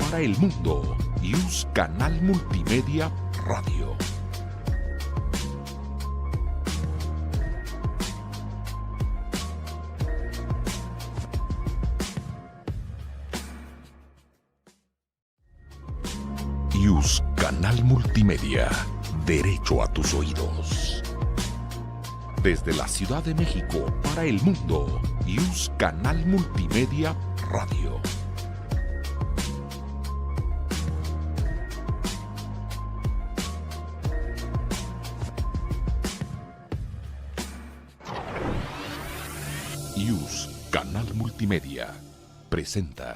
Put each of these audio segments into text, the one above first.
para el mundo. IUS Canal Multimedia Radio. IUS Canal Multimedia. Derecho a tus oídos. Desde la Ciudad de México para el mundo. IUS Canal Multimedia Radio. IUS Canal Multimedia presenta.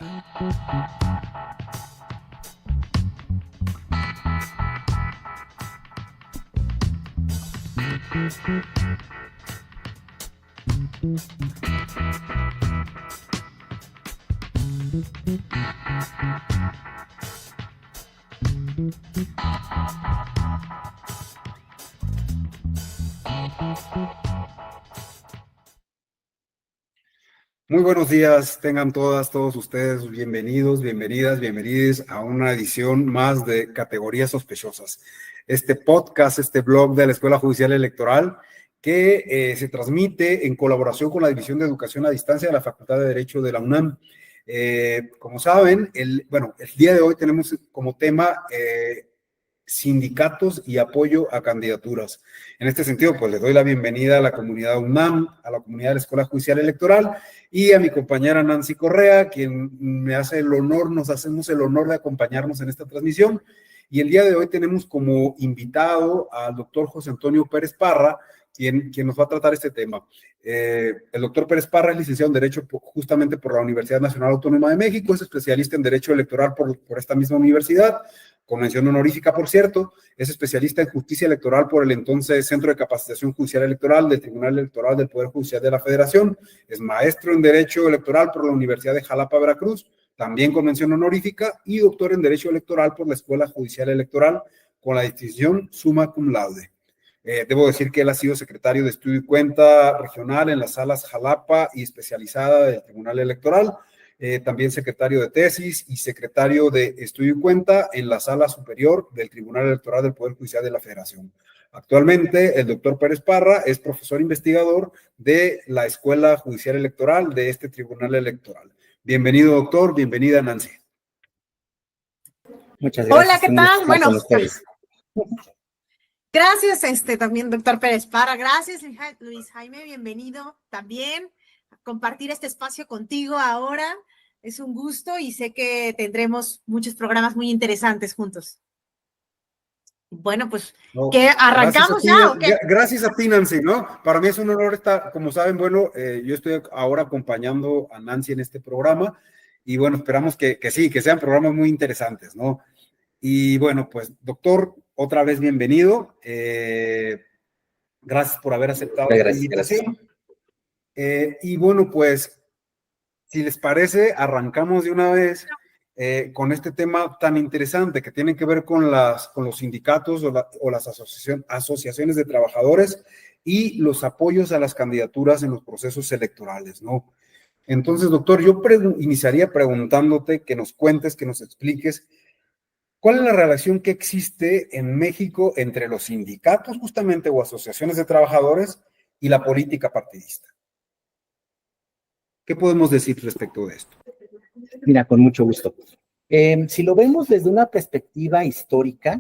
Muy buenos días, tengan todos ustedes bienvenidos, bienvenidas a una edición más de Categorías Sospechosas. Este podcast, este blog de la Escuela Judicial Electoral que se transmite en colaboración con la División de Educación a Distancia de la Facultad de Derecho de la UNAM. Como saben, el día de hoy tenemos como tema sindicatos y apoyo a candidaturas. En este sentido, pues les doy la bienvenida a la comunidad UNAM, a la comunidad de la Escuela Judicial Electoral y a mi compañera Nancy Correa, quien me hace el honor, nos hacemos el honor de acompañarnos en esta transmisión. Y el día de hoy tenemos como invitado al doctor José Antonio Pérez Parra, quien nos va a tratar este tema. El doctor Pérez Parra es licenciado en Derecho justamente por la Universidad Nacional Autónoma de México, es especialista en Derecho Electoral por esta misma universidad, con mención honorífica, por cierto, es especialista en Justicia Electoral por el entonces Centro de Capacitación Judicial Electoral del Tribunal Electoral del Poder Judicial de la Federación, es maestro en Derecho Electoral por la Universidad de Jalapa, Veracruz, también con mención honorífica, y doctor en Derecho Electoral por la Escuela Judicial Electoral con la distinción summa cum laude. Debo decir que él ha sido secretario de Estudio y Cuenta Regional en las salas Jalapa y especializada del Tribunal Electoral, también secretario de Tesis y secretario de Estudio y Cuenta en la Sala Superior del Tribunal Electoral del Poder Judicial de la Federación. Actualmente, el doctor Pérez Parra es profesor investigador de la Escuela Judicial Electoral de este Tribunal Electoral. Bienvenido, doctor. Bienvenida, Nancy. Muchas gracias. Hola, ¿qué tal? Bueno, gracias. Gracias, también, doctor Pérez Parra. Gracias, Luis Jaime, bienvenido también a compartir este espacio contigo ahora. Es un gusto y sé que tendremos muchos programas muy interesantes juntos. Bueno, pues, ¿qué arrancamos ya o qué? Gracias a ti, Nancy, ¿no? Para mí es un honor estar, como saben, bueno, yo estoy ahora acompañando a Nancy en este programa y bueno, esperamos que sí, que sean programas muy interesantes, ¿no? Y bueno, pues, doctor, otra vez bienvenido. Gracias por haber aceptado esta invitación. Y bueno, pues, si les parece, arrancamos de una vez con este tema tan interesante que tiene que ver con los sindicatos o las asociaciones de trabajadores y los apoyos a las candidaturas en los procesos electorales, ¿no? Entonces, doctor, yo iniciaría preguntándote que nos cuentes, que nos expliques ¿cuál es la relación que existe en México entre los sindicatos justamente o asociaciones de trabajadores y la política partidista? ¿Qué podemos decir respecto de esto? Mira, con mucho gusto. Si lo vemos desde una perspectiva histórica,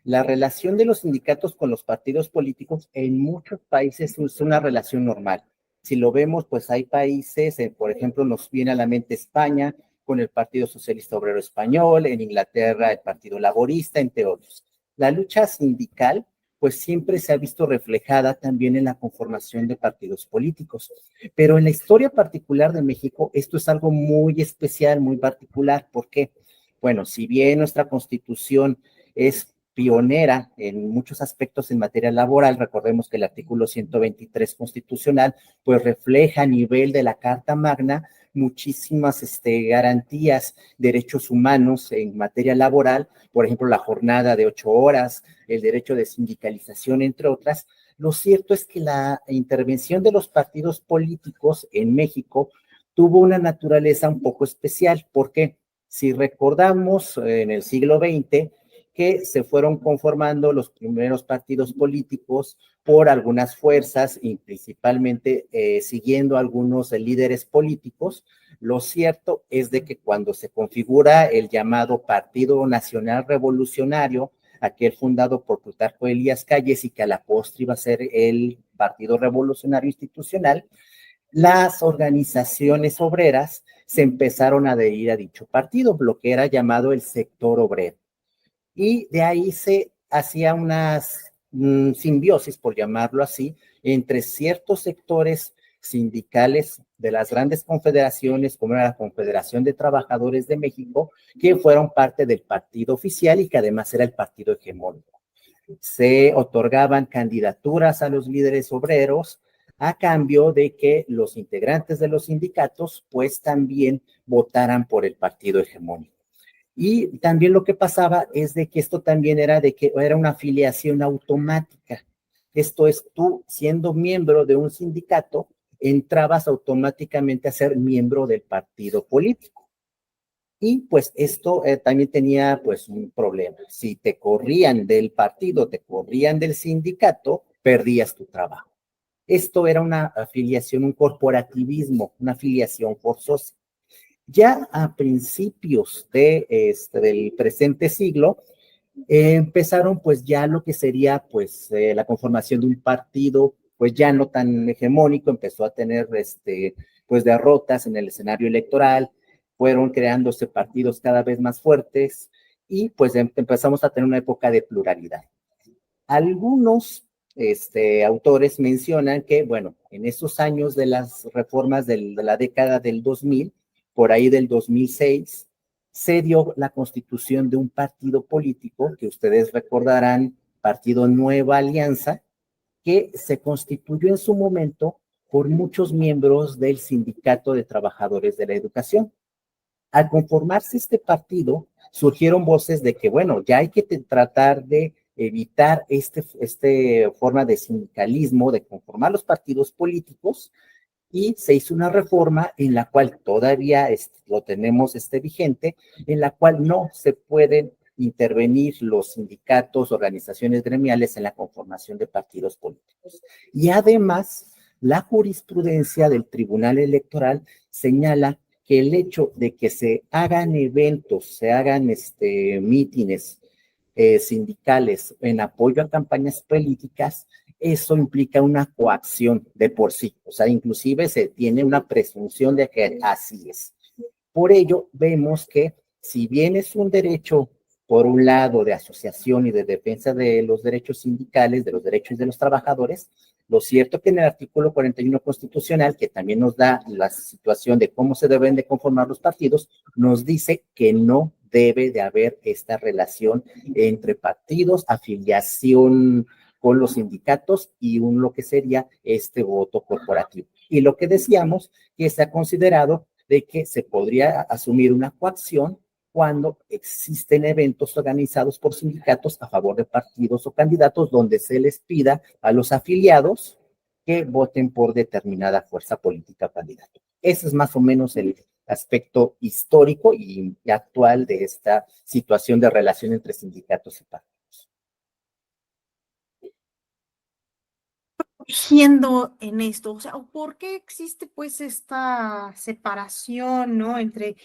la relación de los sindicatos con los partidos políticos en muchos países es una relación normal. Si lo vemos, pues hay países, por ejemplo, nos viene a la mente España, con el Partido Socialista Obrero Español, en Inglaterra el Partido Laborista, entre otros. La lucha sindical, pues siempre se ha visto reflejada también en la conformación de partidos políticos. Pero en la historia particular de México, esto es algo muy especial, muy particular. ¿Por qué? Bueno, si bien nuestra Constitución es pionera en muchos aspectos en materia laboral, recordemos que el artículo 123 constitucional, pues refleja a nivel de la Carta Magna muchísimas garantías, derechos humanos en materia laboral, por ejemplo, la jornada de 8 horas, el derecho de sindicalización, entre otras. Lo cierto es que la intervención de los partidos políticos en México tuvo una naturaleza un poco especial. ¿Por qué? Si recordamos en el siglo XX que se fueron conformando los primeros partidos políticos por algunas fuerzas y principalmente siguiendo algunos líderes políticos, lo cierto es de que cuando se configura el llamado Partido Nacional Revolucionario, aquel fundado por Plutarco Elías Calles y que a la postre iba a ser el Partido Revolucionario Institucional, las organizaciones obreras se empezaron a adherir a dicho partido, lo que era llamado el sector obrero. Y de ahí se hacía unas simbiosis, por llamarlo así, entre ciertos sectores sindicales de las grandes confederaciones, como era la Confederación de Trabajadores de México, que fueron parte del partido oficial y que además era el partido hegemónico. Se otorgaban candidaturas a los líderes obreros a cambio de que los integrantes de los sindicatos pues también votaran por el partido hegemónico. Y también lo que pasaba es de que esto también era de que era una afiliación automática. Esto es, tú siendo miembro de un sindicato, entrabas automáticamente a ser miembro del partido político. Y pues esto también tenía pues un problema. Si te corrían del partido, te corrían del sindicato, perdías tu trabajo. Esto era una afiliación, un corporativismo, una afiliación forzosa. Ya a principios del presente siglo, empezaron pues ya lo que sería pues la conformación de un partido pues ya no tan hegemónico, empezó a tener pues derrotas en el escenario electoral, fueron creándose partidos cada vez más fuertes y pues empezamos a tener una época de pluralidad. Algunos autores mencionan que, bueno, en esos años de las reformas de la década del 2000, por ahí del 2006, se dio la constitución de un partido político que ustedes recordarán, Partido Nueva Alianza, que se constituyó en su momento por muchos miembros del Sindicato de Trabajadores de la Educación. Al conformarse este partido, surgieron voces de que, bueno, ya hay que tratar de evitar esta forma de sindicalismo, de conformar los partidos políticos, y se hizo una reforma en la cual todavía lo tenemos vigente, en la cual no se pueden intervenir los sindicatos, organizaciones gremiales en la conformación de partidos políticos. Y además, la jurisprudencia del Tribunal Electoral señala que el hecho de que se hagan eventos, se hagan mítines sindicales en apoyo a campañas políticas, eso implica una coacción de por sí, o sea, inclusive se tiene una presunción de que así es. Por ello, vemos que si bien es un derecho, por un lado, de asociación y de defensa de los derechos sindicales, de los derechos de los trabajadores, lo cierto que en el artículo 41 constitucional, que también nos da la situación de cómo se deben de conformar los partidos, nos dice que no debe de haber esta relación entre partidos, afiliación con los sindicatos y lo que sería voto corporativo. Y lo que decíamos, que se ha considerado de que se podría asumir una coacción cuando existen eventos organizados por sindicatos a favor de partidos o candidatos donde se les pida a los afiliados que voten por determinada fuerza política o candidato. Ese es más o menos el aspecto histórico y actual de esta situación de relación entre sindicatos y partidos. Siendo en esto, o sea, ¿por qué existe pues esta separación, ¿no? Entre,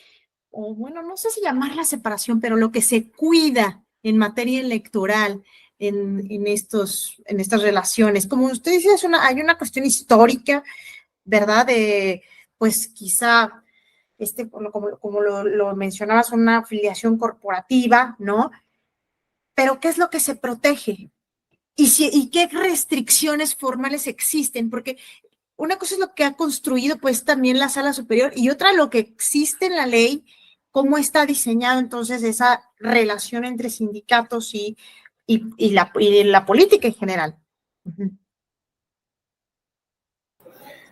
o bueno, no sé si llamarla separación, pero lo que se cuida en materia electoral en estas relaciones. Como usted dice, hay una cuestión histórica, ¿verdad? Pues quizá, como lo mencionabas, una afiliación corporativa, ¿no? Pero ¿qué es lo que se protege? ¿Y qué restricciones formales existen? Porque una cosa es lo que ha construido pues también la Sala Superior y otra lo que existe en la ley, cómo está diseñado entonces esa relación entre sindicatos y la política en general.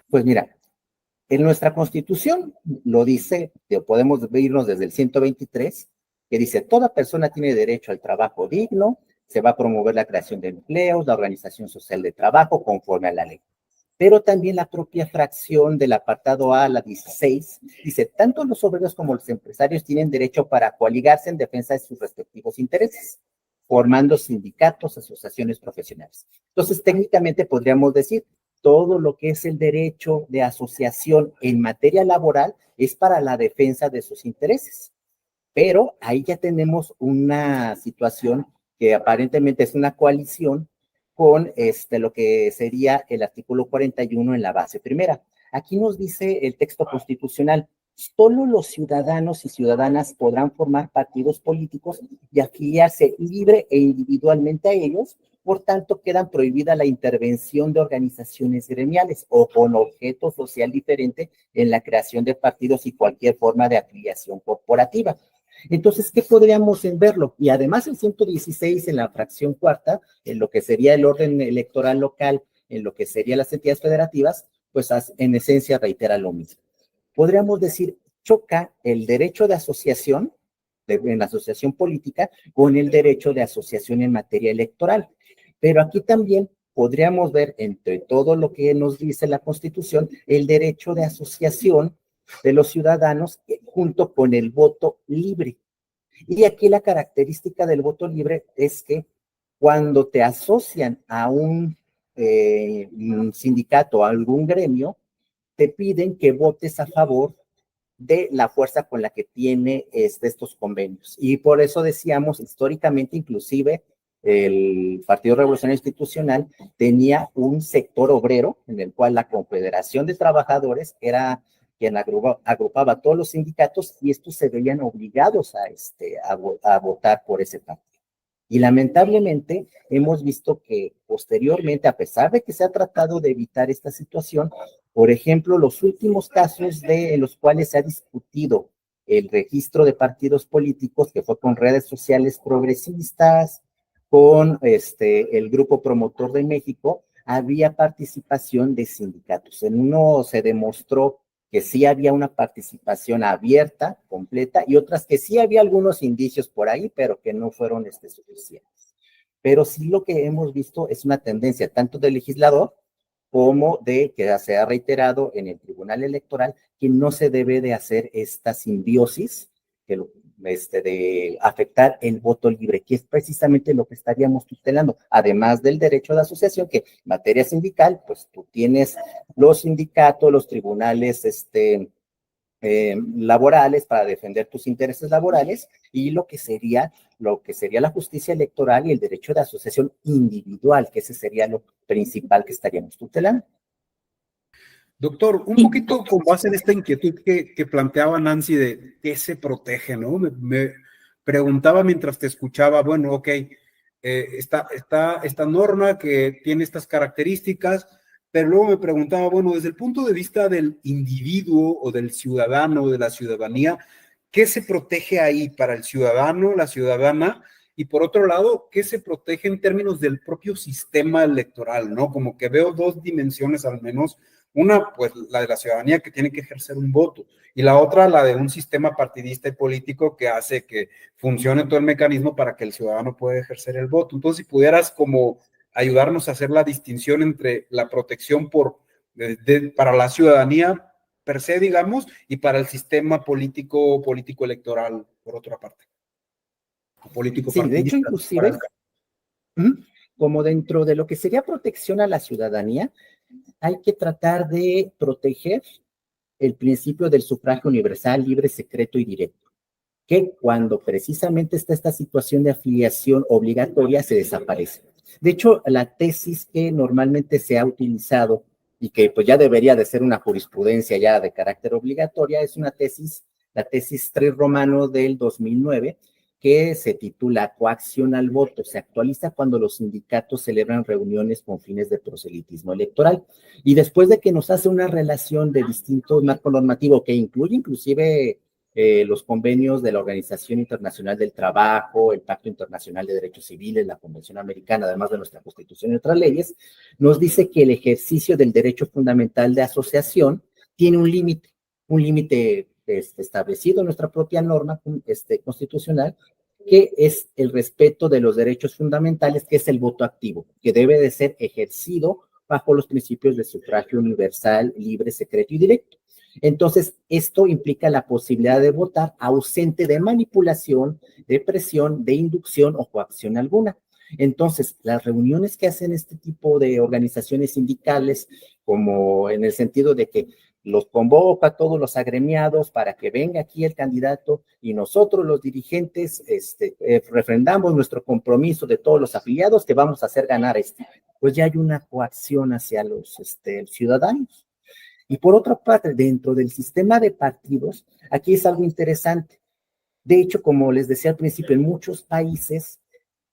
Pues mira, en nuestra Constitución lo dice, podemos irnos desde el 123, que dice, toda persona tiene derecho al trabajo digno, se va a promover la creación de empleos, la organización social de trabajo conforme a la ley. pero también la propia fracción del apartado A, la 16, dice, tanto los obreros como los empresarios tienen derecho para coaligarse en defensa de sus respectivos intereses, formando sindicatos, asociaciones profesionales. Entonces, técnicamente podríamos decir, todo lo que es el derecho de asociación en materia laboral es para la defensa de sus intereses. Pero ahí ya tenemos una situación que aparentemente es una coalición con lo que sería el artículo 41 en la base primera. Aquí nos dice el texto constitucional, solo los ciudadanos y ciudadanas podrán formar partidos políticos y afiliarse libre e individualmente a ellos, por tanto quedan prohibida la intervención de organizaciones gremiales o con objeto social diferente en la creación de partidos y cualquier forma de afiliación corporativa. Entonces, ¿qué podríamos verlo? Y además el 116 en la fracción cuarta, en lo que sería el orden electoral local, en lo que serían las entidades federativas, pues en esencia reitera lo mismo. Podríamos decir, choca el derecho de asociación, en la asociación política, con el derecho de asociación en materia electoral. Pero aquí también podríamos ver, entre todo lo que nos dice la Constitución, el derecho de asociación de los ciudadanos junto con el voto libre. Y aquí la característica del voto libre es que cuando te asocian a un sindicato, a algún gremio, te piden que votes a favor de la fuerza con la que tiene estos convenios. Y por eso decíamos, históricamente, inclusive, el Partido Revolucionario Institucional tenía un sector obrero en el cual la Confederación de Trabajadores era quien agrupaba a todos los sindicatos y estos se veían obligados a votar por ese partido. Y lamentablemente hemos visto que posteriormente, a pesar de que se ha tratado de evitar esta situación, por ejemplo, los últimos casos en los cuales se ha discutido el registro de partidos políticos, que fue con redes sociales progresistas, con el Grupo Promotor de México, había participación de sindicatos. En uno se demostró que sí había una participación abierta, completa, y otras que sí había algunos indicios por ahí, pero que no fueron suficientes. Pero sí lo que hemos visto es una tendencia tanto del legislador como de que se ha reiterado en el Tribunal Electoral que no se debe de hacer esta simbiosis de afectar el voto libre, que es precisamente lo que estaríamos tutelando, además del derecho de asociación, que en materia sindical, pues tú tienes los sindicatos, los tribunales laborales para defender tus intereses laborales y lo que sería la justicia electoral y el derecho de asociación individual, que ese sería lo principal que estaríamos tutelando. Doctor, un poquito con base en esta inquietud que planteaba Nancy de qué se protege, ¿no? Me preguntaba mientras te escuchaba, bueno, ok, esta norma que tiene estas características, pero luego me preguntaba, bueno, desde el punto de vista del individuo o del ciudadano o de la ciudadanía, ¿qué se protege ahí para el ciudadano, la ciudadana? Y por otro lado, ¿qué se protege en términos del propio sistema electoral, ¿no? Como que veo dos dimensiones al menos. Una, pues la de la ciudadanía que tiene que ejercer un voto, y la otra, la de un sistema partidista y político que hace que funcione todo el mecanismo para que el ciudadano pueda ejercer el voto. Entonces, si pudieras como ayudarnos a hacer la distinción entre la protección para la ciudadanía per se, digamos, y para el sistema político electoral, por otra parte. Político sí, de hecho, inclusive, como dentro de lo que sería protección a la ciudadanía, hay que tratar de proteger el principio del sufragio universal, libre, secreto y directo, que cuando precisamente está esta situación de afiliación obligatoria se desaparece. De hecho, la tesis que normalmente se ha utilizado y que pues ya debería de ser una jurisprudencia ya de carácter obligatoria es la tesis 3 Romano del 2009, que se titula Coacción al voto. Se actualiza cuando los sindicatos celebran reuniones con fines de proselitismo electoral. Y después de que nos hace una relación de distintos marcos normativos que incluye inclusive los convenios de la Organización Internacional del Trabajo, el Pacto Internacional de Derechos Civiles, la Convención Americana, además de nuestra Constitución y otras leyes, nos dice que el ejercicio del derecho fundamental de asociación tiene un límite establecido en nuestra propia norma constitucional, que es el respeto de los derechos fundamentales, que es el voto activo, que debe de ser ejercido bajo los principios de sufragio universal, libre, secreto y directo. Entonces, esto implica la posibilidad de votar ausente de manipulación, de presión, de inducción o coacción alguna. Entonces, las reuniones que hacen este tipo de organizaciones sindicales, como en el sentido de que los convoca a todos los agremiados para que venga aquí el candidato y nosotros los dirigentes refrendamos nuestro compromiso de todos los afiliados que vamos a hacer ganar pues ya hay una coacción hacia los ciudadanos. Y por otra parte, dentro del sistema de partidos, aquí es algo interesante. De hecho, como les decía al principio, en muchos países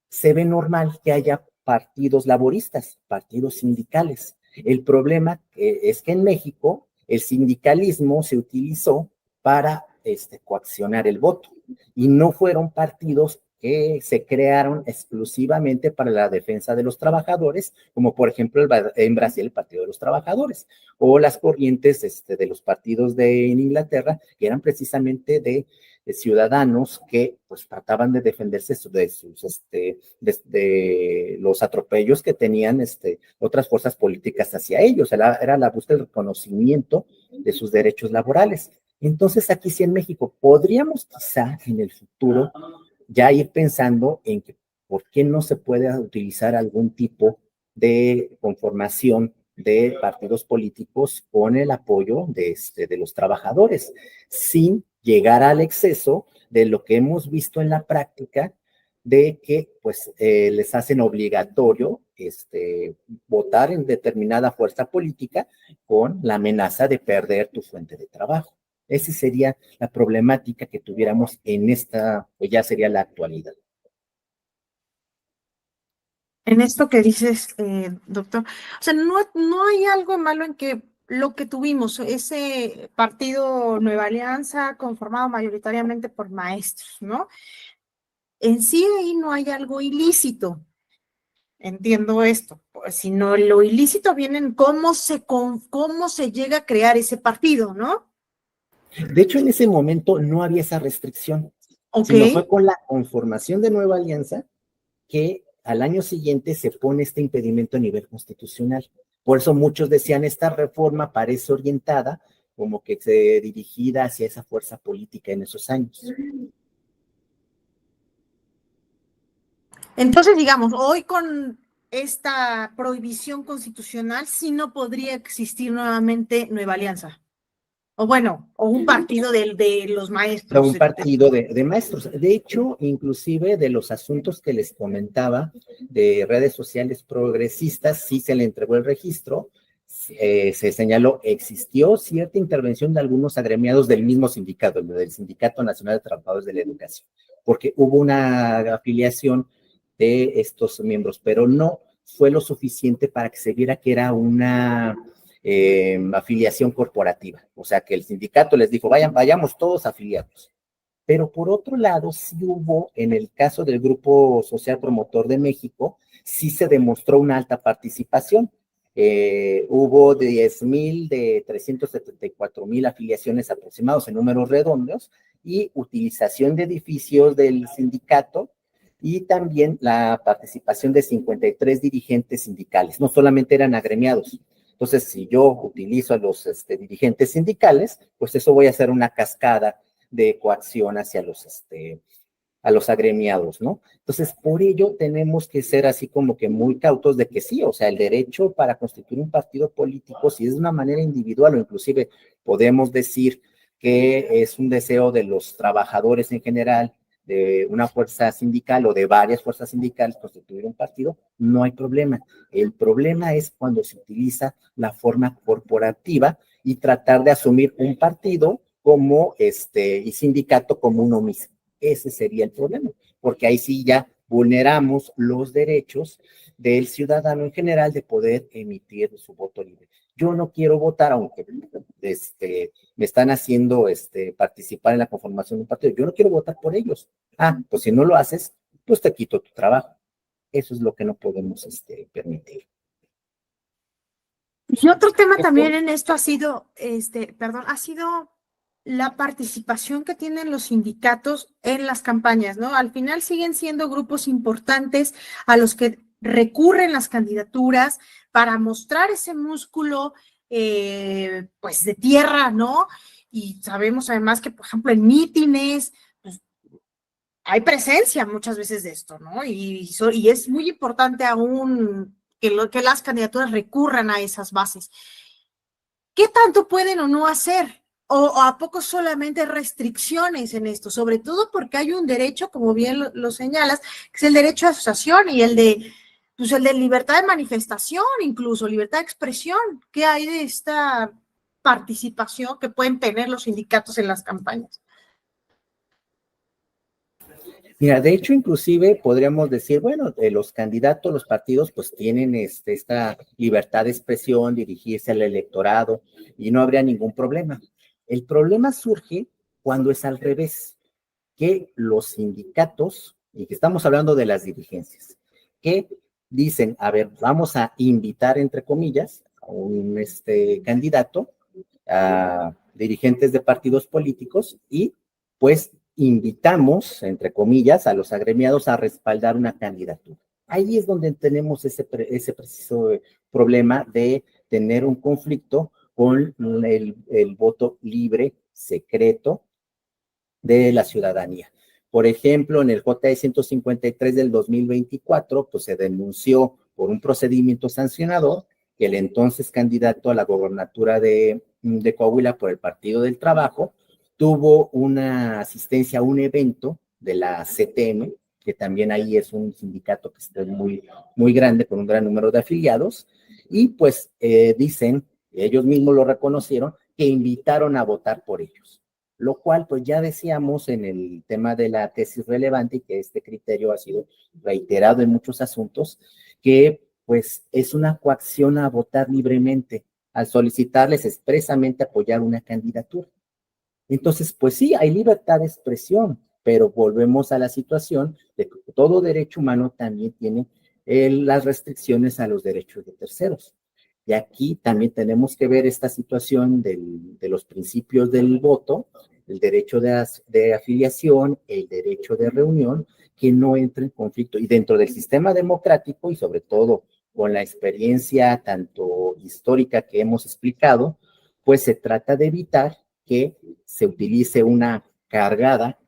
se ve normal que haya partidos laboristas, partidos sindicales. El problema es que en México el sindicalismo se utilizó para coaccionar el voto y no fueron partidos que se crearon exclusivamente para la defensa de los trabajadores, como por ejemplo en Brasil el Partido de los Trabajadores, o las corrientes de los partidos en Inglaterra, que eran precisamente de ciudadanos que pues trataban de defenderse de los atropellos que tenían otras fuerzas políticas hacia ellos. Era la búsqueda del reconocimiento de sus derechos laborales. Entonces aquí sí en México podríamos quizá en el futuro ya ir pensando en que por qué no se puede utilizar algún tipo de conformación de partidos políticos con el apoyo de los trabajadores, sin llegar al exceso de lo que hemos visto en la práctica, de que pues les hacen obligatorio votar en determinada fuerza política con la amenaza de perder tu fuente de trabajo. Esa sería la problemática que tuviéramos en pues ya sería la actualidad. En esto que dices, doctor, o sea, no hay algo malo en que lo que tuvimos, ese partido Nueva Alianza conformado mayoritariamente por maestros, ¿no? En sí ahí no hay algo ilícito, entiendo esto, pues, sino lo ilícito viene en cómo se llega a crear ese partido, ¿no? De hecho, en ese momento no había esa restricción, sino fue con la conformación de Nueva Alianza que al año siguiente se pone este impedimento a nivel constitucional. Por eso muchos decían, esta reforma parece orientada como que se dirigida hacia esa fuerza política en esos años. Entonces, digamos, hoy con esta prohibición constitucional, sí no podría existir nuevamente Nueva Alianza. O bueno, o un partido de los maestros. Un partido de maestros. De hecho, inclusive de los asuntos que les comentaba de redes sociales progresistas, sí se le entregó el registro, se señaló, existió cierta intervención de algunos agremiados del mismo sindicato, del Sindicato Nacional de Trabajadores de la Educación, porque hubo una afiliación de estos miembros, pero no fue lo suficiente para que se viera que era una afiliación corporativa, o sea que el sindicato les dijo, vayamos todos afiliados. Pero por otro lado, sí hubo, en el caso del Grupo Social Promotor de México, sí se demostró una alta participación. Hubo 10,000 de 374,000 afiliaciones aproximados en números redondos y utilización de edificios del sindicato y también la participación de 53 dirigentes sindicales, no solamente eran agremiados. Entonces, si yo utilizo a los dirigentes sindicales, pues eso voy a hacer una cascada de coacción hacia a los agremiados, ¿no? Entonces, por ello tenemos que ser así como que muy cautos de que sí, o sea, el derecho para constituir un partido político, si es de una manera individual o inclusive podemos decir que es un deseo de los trabajadores en general, de una fuerza sindical o de varias fuerzas sindicales constituir un partido, no hay problema. El problema es cuando se utiliza la forma corporativa y tratar de asumir un partido como y sindicato como uno mismo. Ese sería el problema, porque ahí sí ya vulneramos los derechos del ciudadano en general de poder emitir su voto libre. Yo no quiero votar, aunque me están haciendo participar en la conformación de un partido. Yo no quiero votar por ellos. Pues si no lo haces, pues te quito tu trabajo. Eso es lo que no podemos permitir. Y otro tema también en esto ha sido, ha sido la participación que tienen los sindicatos en las campañas, ¿no? Al final siguen siendo grupos importantes a los que recurren las candidaturas para mostrar ese músculo, pues de tierra, ¿no? Y sabemos además que, por ejemplo, en mítines, pues, hay presencia muchas veces de esto, ¿no? Y es muy importante aún que las candidaturas recurran a esas bases. ¿Qué tanto pueden o no hacer? ¿O a poco solamente restricciones en esto? Sobre todo porque hay un derecho, como bien lo señalas, que es el derecho de asociación y pues el de libertad de manifestación, incluso libertad de expresión. ¿Qué hay de esta participación que pueden tener los sindicatos en las campañas? Mira, de hecho, inclusive podríamos decir, bueno, los candidatos, los partidos, pues tienen esta libertad de expresión, dirigirse al electorado y no habría ningún problema. El problema surge cuando es al revés, que los sindicatos, y que estamos hablando de las dirigencias, que dicen, a ver, vamos a invitar, entre comillas, a un candidato, a dirigentes de partidos políticos y pues invitamos, entre comillas, a los agremiados a respaldar una candidatura. Ahí es donde tenemos ese preciso problema de tener un conflicto con el voto libre, secreto de la ciudadanía. Por ejemplo, en el JE 153 del 2024, pues se denunció por un procedimiento sancionador que el entonces candidato a la gobernatura de Coahuila por el Partido del Trabajo tuvo una asistencia a un evento de la CTM, que también ahí es un sindicato que está muy, muy grande, con un gran número de afiliados, y pues dicen, ellos mismos lo reconocieron, que invitaron a votar por ellos. Lo cual, pues ya decíamos en el tema de la tesis relevante, y que este criterio ha sido reiterado en muchos asuntos, que pues es una coacción a votar libremente al solicitarles expresamente apoyar una candidatura. Entonces, pues sí, hay libertad de expresión, pero volvemos a la situación de que todo derecho humano también tiene las restricciones a los derechos de terceros. Y aquí también tenemos que ver esta situación de los principios del voto, el derecho de afiliación, el derecho de reunión, que no entre en conflicto. Y dentro del sistema democrático, y sobre todo con la experiencia tanto histórica que hemos explicado, pues se trata de evitar que se utilice una cargada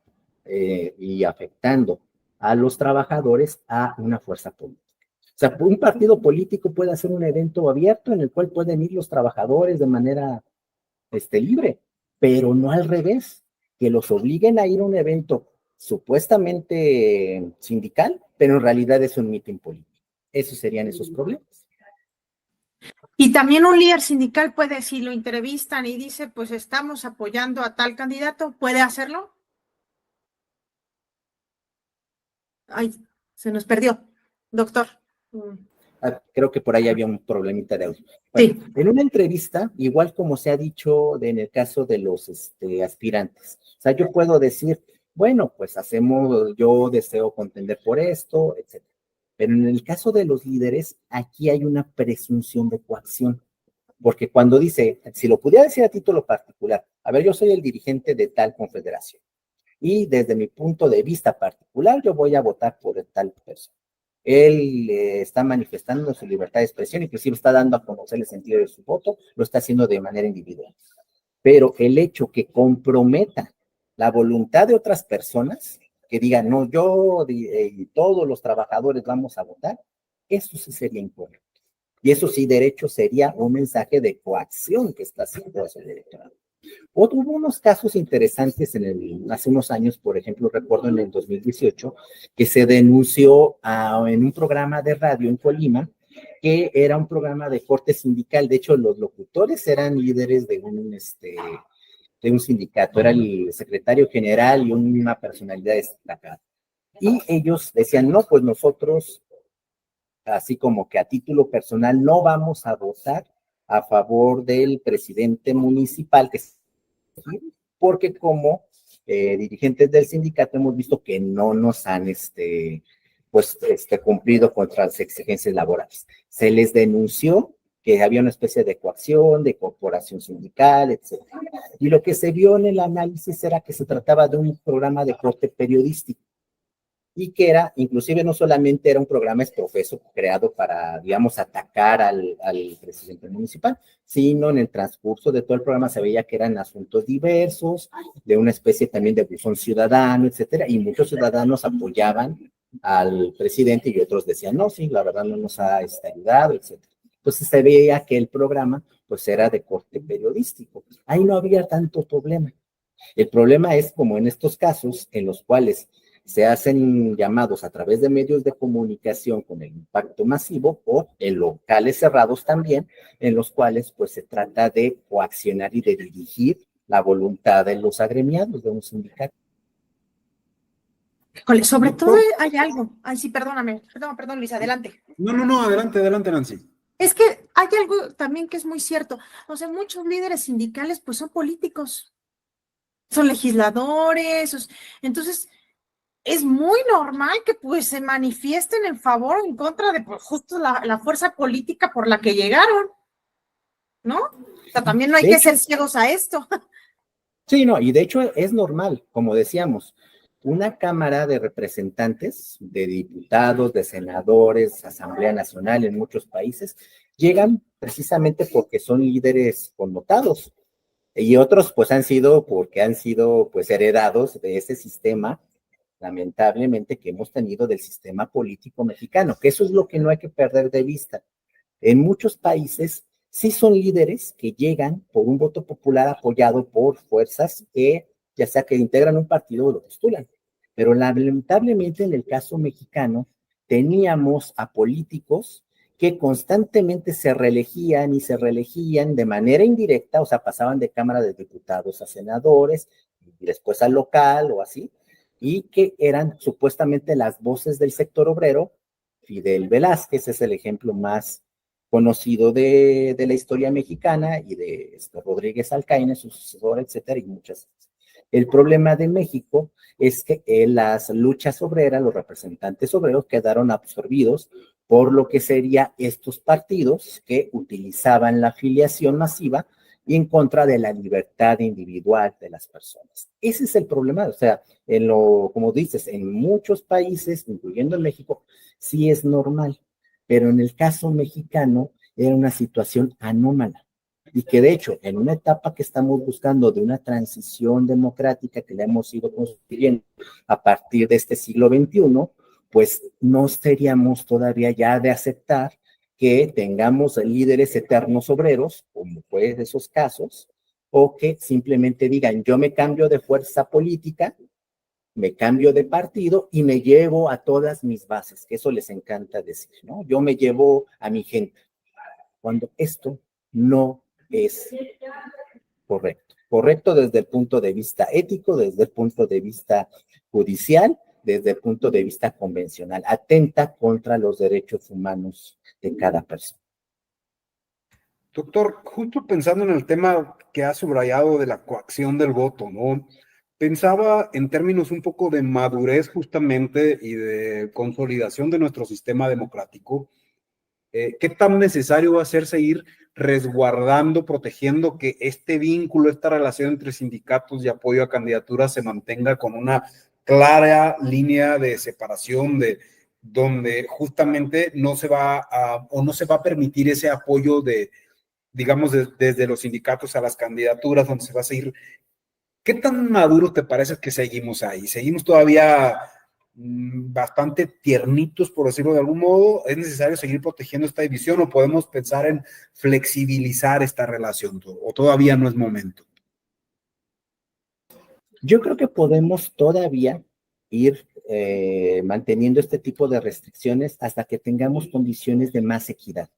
y afectando a los trabajadores a una fuerza política. O sea, un partido político puede hacer un evento abierto en el cual pueden ir los trabajadores de manera libre, pero no al revés, que los obliguen a ir a un evento supuestamente sindical, pero en realidad es un mitin político. Esos serían esos problemas. Y también un líder sindical puede, si lo entrevistan y dice, pues estamos apoyando a tal candidato, ¿puede hacerlo? Ay, se nos perdió, doctor. Creo que por ahí había un problemita de audio. Bueno, sí. En una entrevista, igual como se ha dicho en el caso de los aspirantes, o sea, yo puedo decir, bueno, pues yo deseo contender por esto, etc. Pero en el caso de los líderes, aquí hay una presunción de coacción, porque cuando dice, si lo pudiera decir a título particular, a ver, yo soy el dirigente de tal confederación, y desde mi punto de vista particular, yo voy a votar por tal persona. Él está manifestando su libertad de expresión, inclusive está dando a conocer el sentido de su voto, lo está haciendo de manera individual. Pero el hecho que comprometa la voluntad de otras personas, que digan, no, yo y todos los trabajadores vamos a votar, eso sí sería incorrecto. Y eso sí, derecho, sería un mensaje de coacción que está haciendo el electorado. Hubo unos casos interesantes hace unos años, por ejemplo, recuerdo en el 2018, que se denunció en un programa de radio en Colima, que era un programa de corte sindical. De hecho, los locutores eran líderes de un sindicato, era el secretario general y una personalidad destacada. Y ellos decían, no, pues nosotros, así como que a título personal, no vamos a votar a favor del presidente municipal, porque como dirigentes del sindicato hemos visto que no nos han cumplido con las exigencias laborales. Se les denunció que había una especie de coacción, de corporación sindical, etc. Y lo que se vio en el análisis era que se trataba de un programa de corte periodístico. y que era, inclusive no solamente era un programa profeso creado para, digamos, atacar al presidente municipal, sino en el transcurso de todo el programa se veía que eran asuntos diversos, de una especie también de buzón ciudadano, etcétera, y muchos ciudadanos apoyaban al presidente y otros decían, no, sí, la verdad no nos ha ayudado, etcétera. Entonces se veía que el programa pues era de corte periodístico. Ahí no había tanto problema. El problema es como en estos casos en los cuales se hacen llamados a través de medios de comunicación con el impacto masivo o en locales cerrados también, en los cuales pues se trata de coaccionar y de dirigir la voluntad de los agremiados de un sindicato. Sobre todo hay algo. Ay, sí, perdóname. Perdón, Luis, adelante. No, adelante, Nancy. Es que hay algo también que es muy cierto. O sea, muchos líderes sindicales pues son políticos, son legisladores. Entonces, es muy normal que pues se manifiesten en favor o en contra de pues, justo la fuerza política por la que llegaron, ¿no? O sea, también no hay que ser ciegos a esto. Sí, no, y de hecho es normal, como decíamos, una Cámara de Representantes, de diputados, de senadores, Asamblea Nacional en muchos países, llegan precisamente porque son líderes connotados, y otros pues han sido porque han sido pues heredados de ese sistema, lamentablemente, que hemos tenido del sistema político mexicano, que eso es lo que no hay que perder de vista. En muchos países sí son líderes que llegan por un voto popular apoyado por fuerzas que ya sea que integran un partido o lo postulan. Pero lamentablemente en el caso mexicano teníamos a políticos que constantemente se reelegían y se reelegían de manera indirecta, o sea, pasaban de Cámara de Diputados a senadores y después al local o así, y que eran supuestamente las voces del sector obrero. Fidel Velázquez es el ejemplo más conocido de la historia mexicana y de Rodríguez Alcaine, su sucesor, etcétera, y muchas. El problema de México es que las luchas obreras, los representantes obreros quedaron absorbidos por lo que serían estos partidos que utilizaban la afiliación masiva y en contra de la libertad individual de las personas. Ese es el problema, o sea, como dices, en muchos países, incluyendo en México, sí es normal, pero en el caso mexicano era una situación anómala y que de hecho en una etapa que estamos buscando de una transición democrática que la hemos ido construyendo a partir de este siglo XXI, pues no seríamos todavía ya de aceptar que tengamos líderes eternos obreros, como fue de esos casos, o que simplemente digan, yo me cambio de fuerza política, me cambio de partido y me llevo a todas mis bases, que eso les encanta decir, ¿no? Yo me llevo a mi gente, cuando esto no es correcto. Correcto desde el punto de vista ético, desde el punto de vista judicial, desde el punto de vista convencional. Atenta contra los derechos humanos de cada persona. Doctor, justo pensando en el tema que ha subrayado de la coacción del voto, ¿no? Pensaba en términos un poco de madurez justamente y de consolidación de nuestro sistema democrático. ¿Qué tan necesario va a ser seguir resguardando, protegiendo que este vínculo, esta relación entre sindicatos y apoyo a candidaturas se mantenga con una clara línea de separación de donde justamente no se va a permitir ese apoyo de, digamos, desde los sindicatos a las candidaturas, donde se va a seguir? ¿Qué tan maduro te parece que seguimos ahí? ¿Seguimos todavía bastante tiernitos, por decirlo de algún modo? ¿Es necesario seguir protegiendo esta división o podemos pensar en flexibilizar esta relación o todavía no es momento? Yo creo que podemos todavía ir manteniendo este tipo de restricciones hasta que tengamos condiciones de más equidad.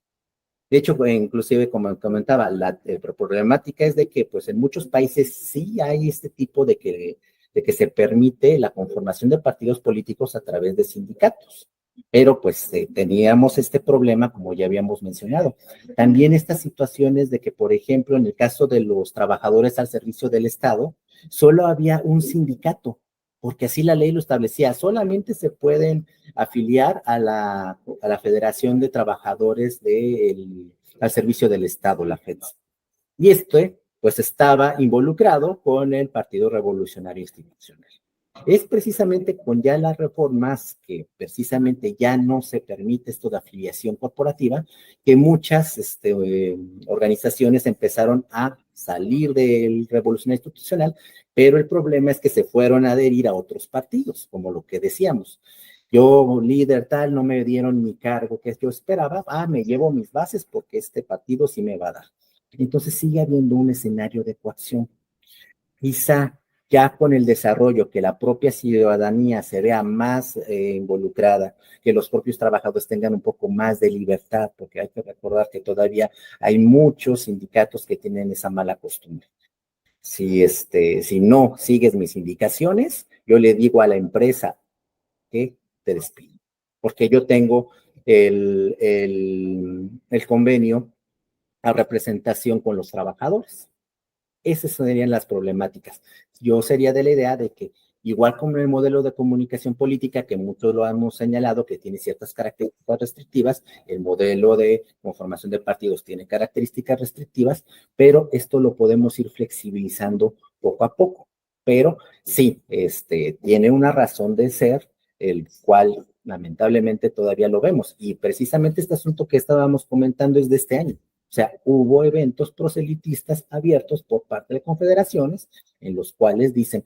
De hecho, inclusive, como comentaba, la problemática es de que pues en muchos países sí hay este tipo de que se permite la conformación de partidos políticos a través de sindicatos. Pero pues teníamos este problema, como ya habíamos mencionado. También estas situaciones de que, por ejemplo, en el caso de los trabajadores al servicio del Estado, solo había un sindicato, porque así la ley lo establecía, solamente se pueden afiliar a la Federación de Trabajadores al Servicio del Estado, la FETS. Y pues estaba involucrado con el Partido Revolucionario Institucional. Es precisamente con ya las reformas que precisamente ya no se permite esto de afiliación corporativa, que muchas organizaciones empezaron a salir del revolución institucional, pero el problema es que se fueron a adherir a otros partidos, como lo que decíamos. Yo, líder tal, no me dieron mi cargo que yo esperaba, me llevo mis bases porque este partido sí me va a dar. Entonces sigue habiendo un escenario de coacción. Quizá ya con el desarrollo, que la propia ciudadanía se vea más involucrada, que los propios trabajadores tengan un poco más de libertad, porque hay que recordar que todavía hay muchos sindicatos que tienen esa mala costumbre. Si no sigues mis indicaciones, yo le digo a la empresa que te despido, porque yo tengo el convenio a representación con los trabajadores. Esas serían las problemáticas. Yo sería de la idea de que, igual como el modelo de comunicación política, que muchos lo hemos señalado, que tiene ciertas características restrictivas, el modelo de conformación de partidos tiene características restrictivas, pero esto lo podemos ir flexibilizando poco a poco. Pero sí, tiene una razón de ser, el cual lamentablemente todavía lo vemos. Y precisamente este asunto que estábamos comentando es de este año. O sea, hubo eventos proselitistas abiertos por parte de confederaciones en los cuales dicen,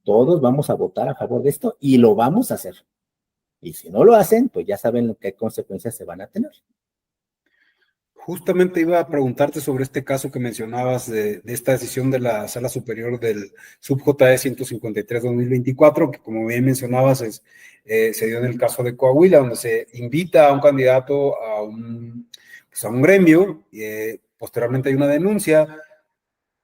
todos vamos a votar a favor de esto y lo vamos a hacer. Y si no lo hacen, pues ya saben qué consecuencias se van a tener. Justamente iba a preguntarte sobre este caso que mencionabas de esta decisión de la Sala Superior del SUB-JE 153-2024, que como bien mencionabas se dio en el caso de Coahuila, donde se invita a un candidato a un gremio, posteriormente hay una denuncia,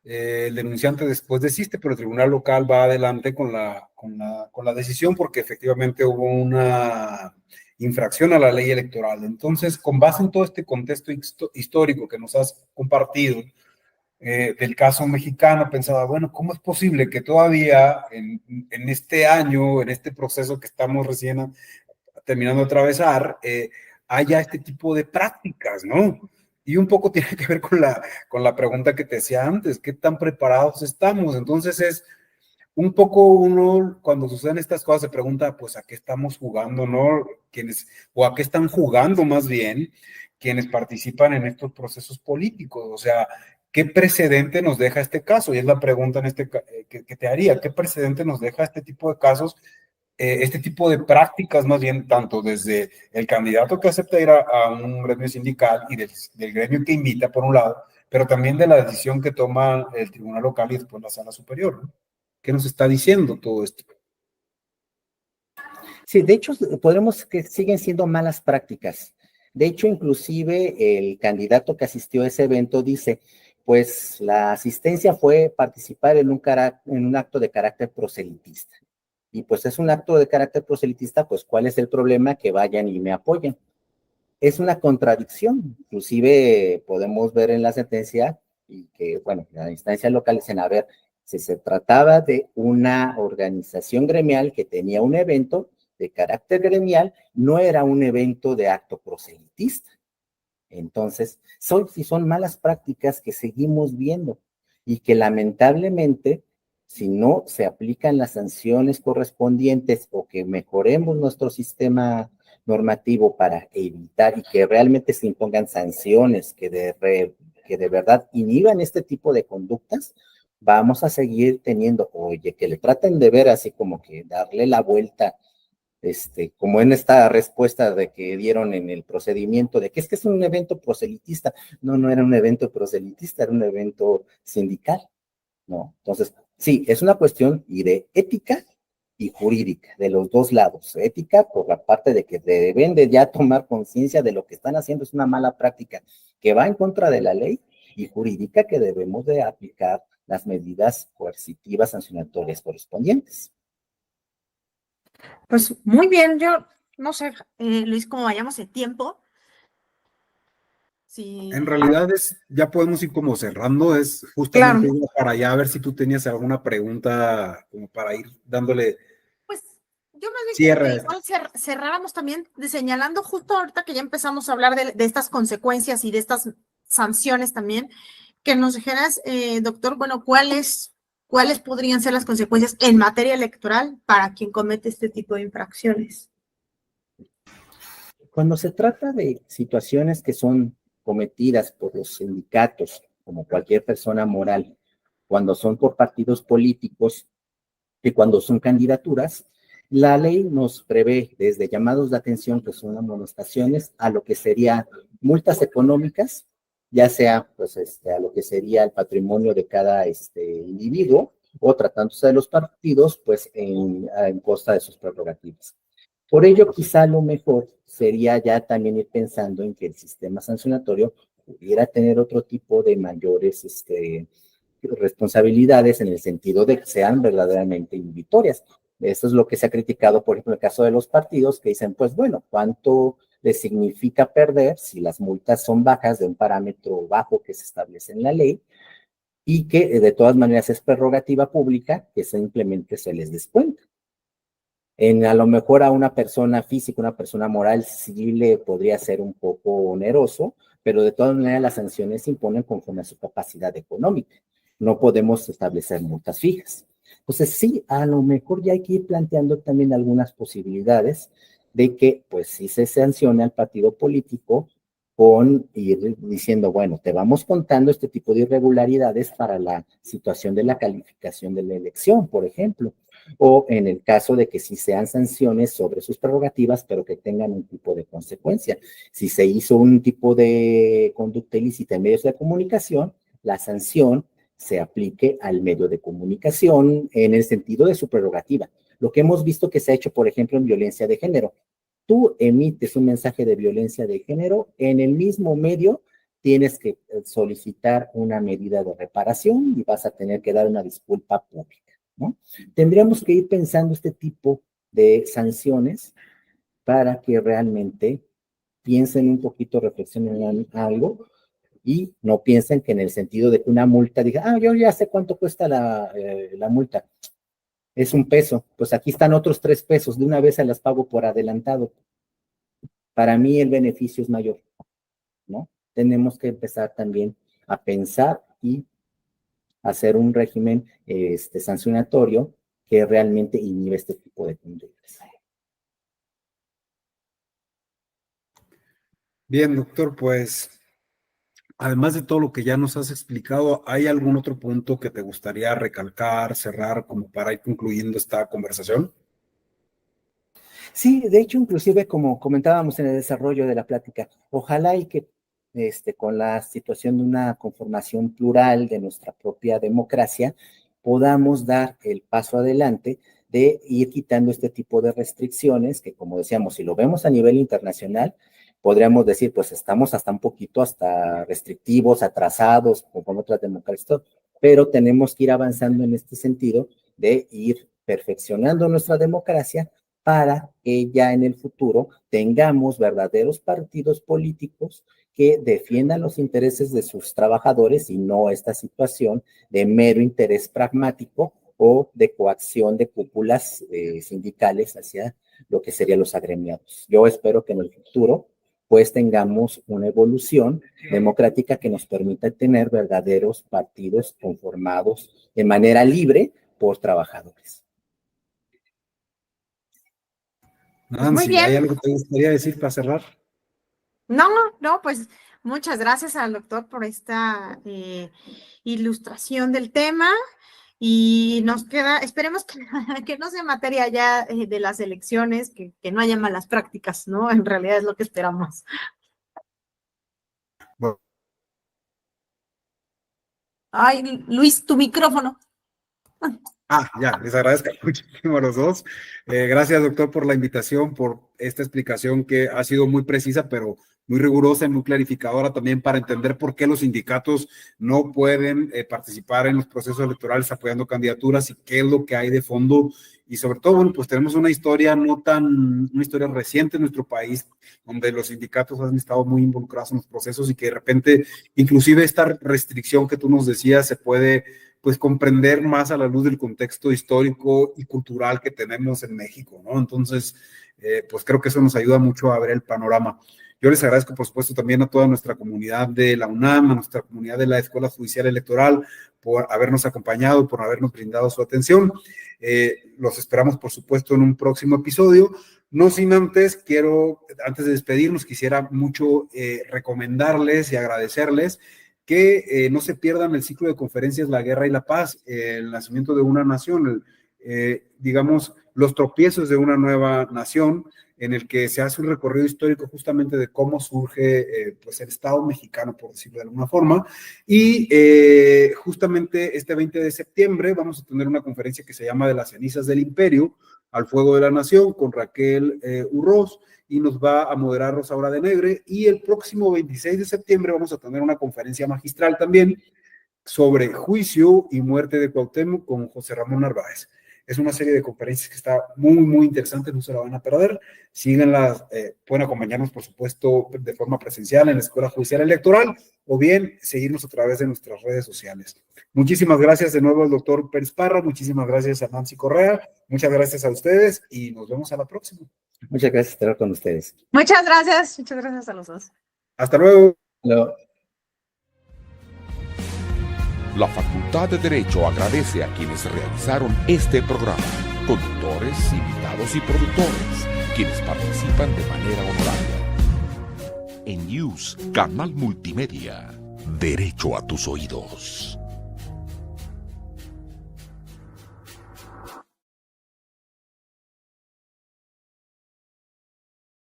el denunciante después desiste, pero el tribunal local va adelante con la decisión porque efectivamente hubo una infracción a la ley electoral. Entonces, con base en todo este contexto histórico que nos has compartido del caso mexicano, pensaba, bueno, ¿cómo es posible que todavía en este año, en este proceso que estamos recién terminando de atravesar, haya este tipo de prácticas, ¿no? Y un poco tiene que ver con la pregunta que te decía antes, ¿qué tan preparados estamos? Entonces es un poco uno, cuando suceden estas cosas, se pregunta, pues, ¿a qué estamos jugando, no? O ¿a qué están jugando más bien quienes participan en estos procesos políticos? O sea, ¿qué precedente nos deja este caso? Y es la pregunta que te haría, ¿qué precedente nos deja este tipo de casos? Este tipo de prácticas, más bien, tanto desde el candidato que acepta ir a un gremio sindical y del gremio que invita, por un lado, pero también de la decisión que toma el tribunal local y después la sala superior, ¿no? ¿Qué nos está diciendo todo esto? Sí, de hecho, podremos que siguen siendo malas prácticas. De hecho, inclusive el candidato que asistió a ese evento dice, pues la asistencia fue participar en un acto de carácter proselitista. Y pues es un acto de carácter proselitista, pues ¿cuál es el problema? Que vayan y me apoyen. Es una contradicción, inclusive podemos ver en la sentencia y que, bueno, la instancia local dicen, a ver, si se trataba de una organización gremial que tenía un evento de carácter gremial, no era un evento de acto proselitista. Entonces, si son malas prácticas que seguimos viendo y que lamentablemente, si no se aplican las sanciones correspondientes o que mejoremos nuestro sistema normativo para evitar y que realmente se impongan sanciones que de verdad inhiban este tipo de conductas, vamos a seguir teniendo, oye, que le traten de ver así como que darle la vuelta, como en esta respuesta de que dieron en el procedimiento de que es un evento proselitista. No, no era un evento proselitista, era un evento sindical, ¿no? Entonces, sí, es una cuestión y de ética y jurídica, de los dos lados. Ética por la parte de que deben de ya tomar conciencia de lo que están haciendo, es una mala práctica que va en contra de la ley, y jurídica que debemos de aplicar las medidas coercitivas sancionatorias correspondientes. Pues muy bien, yo no sé, Luis, cómo vayamos el tiempo. Sí. En realidad ya podemos ir como cerrando, es justamente Claro. para allá a ver si tú tenías alguna pregunta como para ir dándole Pues yo más bien quería cierre a que esto. igual cerráramos también señalando justo ahorita que ya empezamos a hablar de estas consecuencias y de estas sanciones también, que nos dijeras, doctor, bueno, ¿cuál es ¿cuáles podrían ser las consecuencias en materia electoral para quien comete este tipo de infracciones? Cuando se trata de situaciones que son cometidas por los sindicatos, como cualquier persona moral, cuando son por partidos políticos y cuando son candidaturas, la ley nos prevé desde llamados de atención, que son amonestaciones, a lo que sería multas económicas, ya sea pues a lo que sería el patrimonio de cada individuo, o tratándose de los partidos, pues en costa de sus prerrogativas. Por ello, quizá lo mejor sería ya también ir pensando en que el sistema sancionatorio pudiera tener otro tipo de mayores responsabilidades, en el sentido de que sean verdaderamente inhibitorias. Eso es lo que se ha criticado, por ejemplo, en el caso de los partidos, que dicen, pues bueno, ¿cuánto les significa perder si las multas son bajas de un parámetro bajo que se establece en la ley? Y que de todas maneras es prerrogativa pública que simplemente se les descuenta. A lo mejor a una persona física, una persona moral, sí le podría ser un poco oneroso, pero de todas maneras las sanciones se imponen conforme a su capacidad económica. No podemos establecer multas fijas. Entonces, sí, a lo mejor ya hay que ir planteando también algunas posibilidades de que, pues, sí se sancione al partido político con ir diciendo, bueno, te vamos contando este tipo de irregularidades para la situación de la calificación de la elección, por ejemplo, o en el caso de que sí sean sanciones sobre sus prerrogativas, pero que tengan un tipo de consecuencia. Si se hizo un tipo de conducta ilícita en medios de comunicación, la sanción se aplique al medio de comunicación en el sentido de su prerrogativa. Lo que hemos visto que se ha hecho, por ejemplo, en violencia de género. Tú emites un mensaje de violencia de género, en el mismo medio tienes que solicitar una medida de reparación y vas a tener que dar una disculpa pública, ¿no? Tendríamos que ir pensando este tipo de sanciones para que realmente piensen un poquito, reflexionen en algo y no piensen que en el sentido de que una multa diga, yo ya sé cuánto cuesta la multa, es $1, pues aquí están otros $3, de una vez se las pago por adelantado. Para mí el beneficio es mayor, ¿no? Tenemos que empezar también a pensar y hacer un régimen sancionatorio que realmente inhibe este tipo de conductas. Bien, doctor, pues además de todo lo que ya nos has explicado, ¿hay algún otro punto que te gustaría recalcar, cerrar, como para ir concluyendo esta conversación? Sí, de hecho, inclusive como comentábamos en el desarrollo de la plática, ojalá y que con la situación de una conformación plural de nuestra propia democracia, podamos dar el paso adelante de ir quitando este tipo de restricciones que, como decíamos, si lo vemos a nivel internacional, podríamos decir, pues estamos hasta un poquito hasta restrictivos, atrasados, con otras democracias, pero tenemos que ir avanzando en este sentido de ir perfeccionando nuestra democracia para que ya en el futuro tengamos verdaderos partidos políticos que defiendan los intereses de sus trabajadores y no esta situación de mero interés pragmático o de coacción de cúpulas sindicales hacia lo que serían los agremiados. Yo espero que en el futuro pues tengamos una evolución democrática que nos permita tener verdaderos partidos conformados de manera libre por trabajadores. Muy Nancy, bien. ¿hay algo que te gustaría decir para cerrar? No, pues muchas gracias al doctor por esta ilustración del tema y nos queda, esperemos que no sea materia ya de las elecciones, que no haya malas prácticas, ¿no? En realidad es lo que esperamos. Bueno. Ay, Luis, tu micrófono. Ya, les agradezco muchísimo a los dos. Gracias, doctor, por la invitación, por esta explicación que ha sido muy precisa, pero muy rigurosa y muy clarificadora también para entender por qué los sindicatos no pueden participar en los procesos electorales apoyando candidaturas y qué es lo que hay de fondo. Y sobre todo, bueno, pues tenemos una historia una historia reciente en nuestro país, donde los sindicatos han estado muy involucrados en los procesos y que de repente, inclusive esta restricción que tú nos decías, se puede pues comprender más a la luz del contexto histórico y cultural que tenemos en México, ¿no? Entonces, pues creo que eso nos ayuda mucho a ver el panorama. Yo les agradezco, por supuesto, también a toda nuestra comunidad de la UNAM, a nuestra comunidad de la Escuela Judicial Electoral, por habernos acompañado, por habernos brindado su atención. Los esperamos, por supuesto, en un próximo episodio. No sin antes, antes de despedirnos, quisiera mucho recomendarles y agradecerles que no se pierdan el ciclo de conferencias La Guerra y la Paz, el nacimiento de una nación, digamos, los tropiezos de una nueva nación, en el que se hace un recorrido histórico justamente de cómo surge pues el Estado mexicano, por decirlo de alguna forma, y justamente este 20 de septiembre vamos a tener una conferencia que se llama De las cenizas del imperio al fuego de la nación, con Raquel Urroz, y nos va a moderar Rosaura de Negre, y el próximo 26 de septiembre vamos a tener una conferencia magistral también sobre juicio y muerte de Cuauhtémoc con José Ramón Narváez. Es una serie de conferencias que está muy, muy interesante, no se la van a perder. Síganlas, pueden acompañarnos, por supuesto, de forma presencial en la Escuela Judicial Electoral, o bien seguirnos a través de nuestras redes sociales. Muchísimas gracias de nuevo al doctor Pérez Parra, muchísimas gracias a Nancy Correa, muchas gracias a ustedes y nos vemos a la próxima. Muchas gracias por estar con ustedes. Muchas gracias a los dos. Hasta luego. Luego. La Facultad de Derecho agradece a quienes realizaron este programa, conductores, invitados y productores, quienes participan de manera honoraria. En News, Canal Multimedia, Derecho a tus oídos.